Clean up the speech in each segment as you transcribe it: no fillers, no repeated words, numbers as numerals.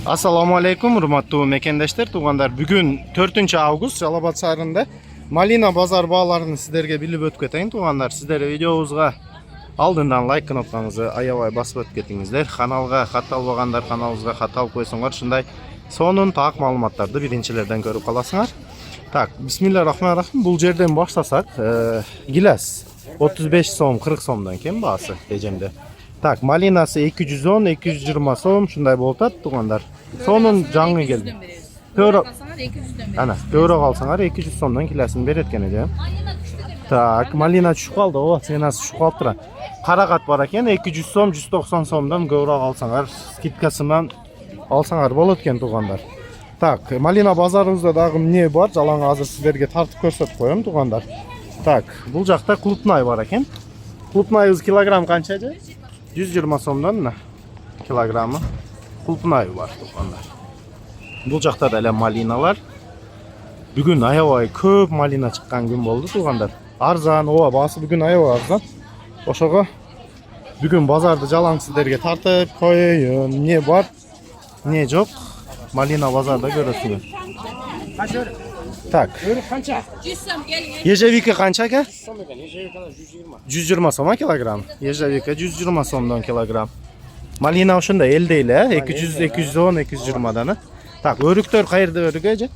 Assalamu alaikum, hurmatlı mekendaşlar, tuğanlar. Bugün 4 avgust Жалал Абад шаарында Малина базар бааларын сіздерге билип өтүп кетейин, туғандар. Сіздер видеобузга алдындан лайк кнопкаңызды аябай басып өтүп кетиңиздер. Каналга кат албагандар каналыбызга кат алып койсоңор, ушундай сонун так маалыматтарды биринчилерден көрүп каласыңар. Так, бисмиллахиррахманиррахим. Бул жерден баштасак, гилас 35 сом, 40 сомдон кем баасы эжемде. Так, малинасы 210, 220 сом, шундай болуп атат, туғандар. Сонун жаңы келди. Ана, төөрө калсаңар 200 сомдон килесин берет экен эже. Так, малина түшүп калды, о, ценасы түшүп калыптыр. Каракат бар экен, 200 сом, 190 сомдон көбүрөөк алсаңар, скидкасынан алсаңар болот экен, туғандар. Так, малина базарыбызда дагы эмне бар? Жалаң азыр сиздерге тартып көрсөтүп коем, туғандар. Так, бул жакта клубнай бар экен. Клубнайыбыз килограмм канча же? 120 сомдон килограммы клубнай бар, туғандар. Бул жакта да эле малиналар. Бүгүн аябай көп малина чыккан күн болду, туғандар. Арзан, ооба, баасы бүгүн аябай арзан. Ошого бүгүн базарды жалаң сиздерге тартып коеюн. Не бар, не жок, малина базарда көрөсүңөр. Так. Ежевика канча ака? 120 сом килограмм. Ежевика 120 сомдон килограмм. Малина ушундай элде эле, 200, 210, 220дан. Так, өрүктөр кайерде өрүк эже?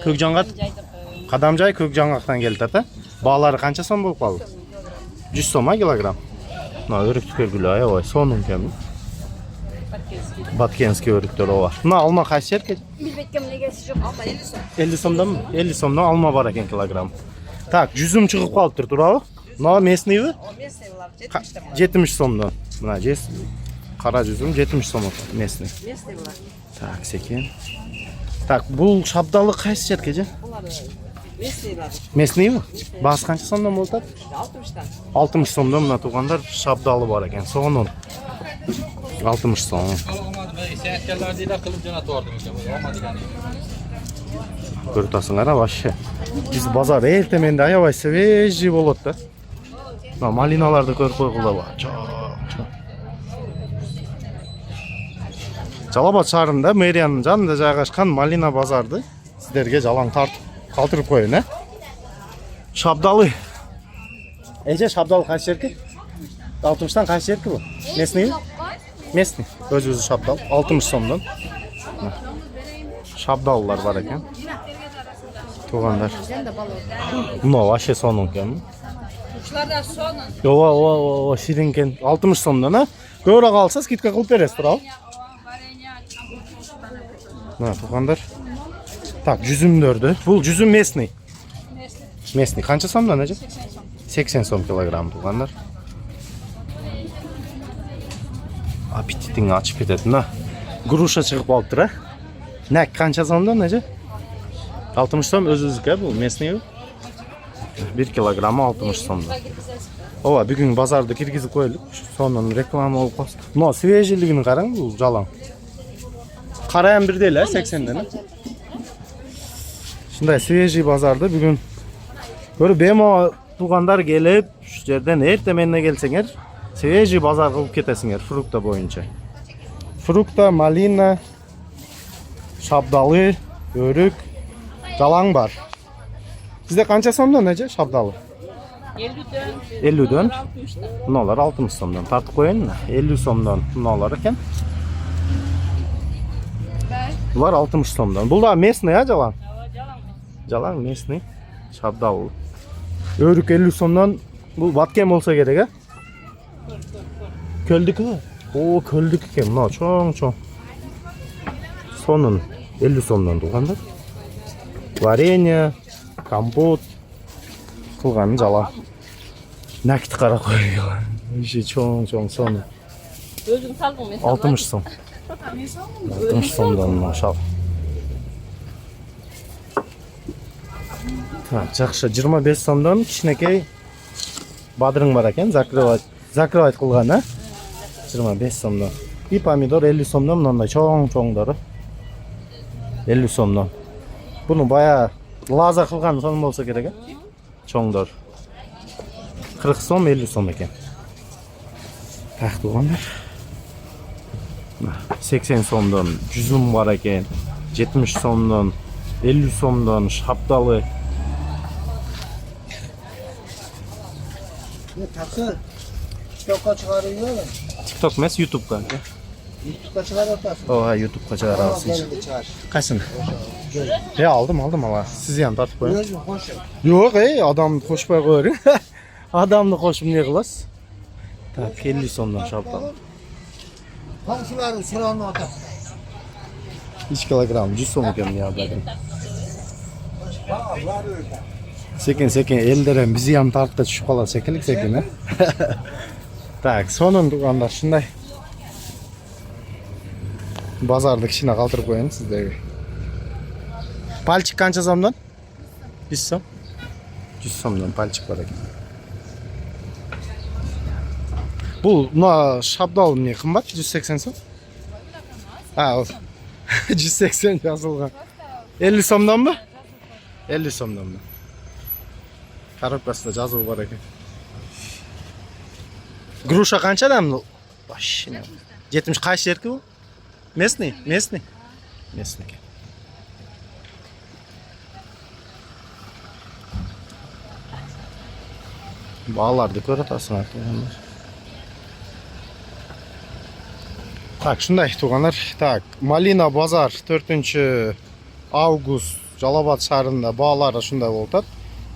Көкжаңгат. Кадамжай Көкжаңгактан келип атат. Баалары канча сом болуп калды? 100 сом килограмм. Мына өрүктү көргүлө, аябай сонун экен. Баткенский өрүктөр ооба. Мына алма кайсы жерге? Билбеткем негеси жок, алма 50 сом. 50 сомдон? 50 сомдон алма бар экен килограмм. Так, жүзүм чыгып калыптыр, туурабы? Мына местныйбы? Местный булар, 70 сомдон. Мына кара жүзүм 70 сом местный. Местный булар. Так, секен. Так, бул шабдалы кайсы жерге же? Булар местныйлар. Местныйбы? Баасы канча сомдон болуп атат? 60тан. 60 сомдон мына тугандар шабдалы бар экен. Сонун. 60 сом. Көрүп атасыңар, вообще. Биз базар эртеменде аябай свежий болот да. Мына малиналарды көрүп койгула. Жалал Абад шаарында мэриянын жанында жайгашкан малина базарды сиздерге жалаң тартып калтырып коеюн, Шабдалы. Эже шабдалы кайсы жерге? 60тан кайсы жерге бул? Местный? Местный. Өзүбүз шабдал 60 сомдон. Шабдаллар бар экен. Тугандар. Мына вообще сонун экен. Ушуларда сонун. Ооба, ширинкен 60 сомдон, Көбүрөөк алса скидка кылып бересиз, туурабы? Мына тугандар. Так, жүзүмдөрдү. Бул жүзүм местный. Местный. Канча сомдон эже? 80 сом килограмм, тугандар. Аппетитиң ачып кетет, мына. Груша чыгып калыптыр, Нак канча сомдон эже? 60 сом өзүбүздүкү, бул местный. 1 килограммы 60 сомдон. Ооба, бүгүн базарды киргизип коелук. Сонун реклама болуп калсын. Но свежийлигин караң, бул жалаң. Караян бирдей эле, 80ден. Ушундай свежий базарды бүгүн көрүп бемо тугандар келип, ушу жерден эртеменде келсеңер, свежий базар кылып кетесиңер фрукта боюнча. Фрукта, малина, шабдалы, өрүк, жалаң бар. Сизде канча сомдон эже шабдалы? 50дөн. Мыналар 60 сомдон. Тартып коеюн, 50 сомдон мыналар экен. Булар 60 сомдон. Бул да местный, жалаң? Жалаң местный. Шабдалы. Өрүк 50 сомдон. Бул баткен болсо керек, Көлдүкү? О, көлдүк экен. Мына чоң. Сонун 50 сомдон тугандар. Варенье, компот кылган жалаң. Накит кара койгон. Иши чоң сонун. Өзүң салдың мен. 60 сом. 60 сомдон машал. Так, жакшы 25 сомдон кичинекей бадырың бар экен, закрывать кылган, 25 сомдон. И помидор 50 сомдон, мындай чоңдору. 50 сомдон. Буну бая лаза кылган сонун болсо керек, Чоңдор. 40 сом, 50 сом экен. Так, тугандар. 80 сомдон 100 бар екен, 70 сомдон 50 сомдон шапталы. Takı TikTok'a çıkarıyorlar mı? TikTok емес, YouTube'ga. YouTube'a çıkarıyorlar. Oha, YouTube'ga çıkarasın. Kaçın? Aldım ama siz yan tartып koyun. Gözüm hoş. Yok, adamды koşpay koyarım. Adamды koşup ne kılas? Tak, 50 somdan şaptalı. Komşuların sıranın orada. 3 kilogram 100 som ekan ya bakın. Var öyle. Sekin eldiren bizi ham tartda tushib qoladi sekin ha. Tak, sonun tuğanlar shunday. Bozorda kichkina qoldirib qo'ying sizlarga. Palchik qancha somdan? 100 som. 100 somdan palchik bor ekan. Bu shabdol ne qimmat? 180 som. Ha, 180 yozilgan. 50 somdanmi? 50 somdanmi? Коробкасida yozuv bor ekan. Grusha qanchadan? Mashina. 70 qaysi yerki bu? Местный. Местный. Bağlardı ko'ratasın artık. Tak, shunday tuğanlar. Tak, Malina bozor 4-avgust Жалабат shahrida bağlari shunday bo'ldi.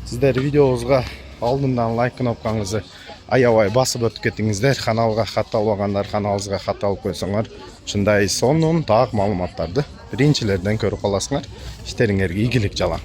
Sizlar videomuzga oldindan like knopkangizni ayabay basib o'tib ketingizlar. Kanalga xat olganlar kanalingizga xat olib qo'ysanglar, shunday sonun taq ma'lumotlarni birinchilardan ko'rib qolasizlar. İşleringizga igilik jalan.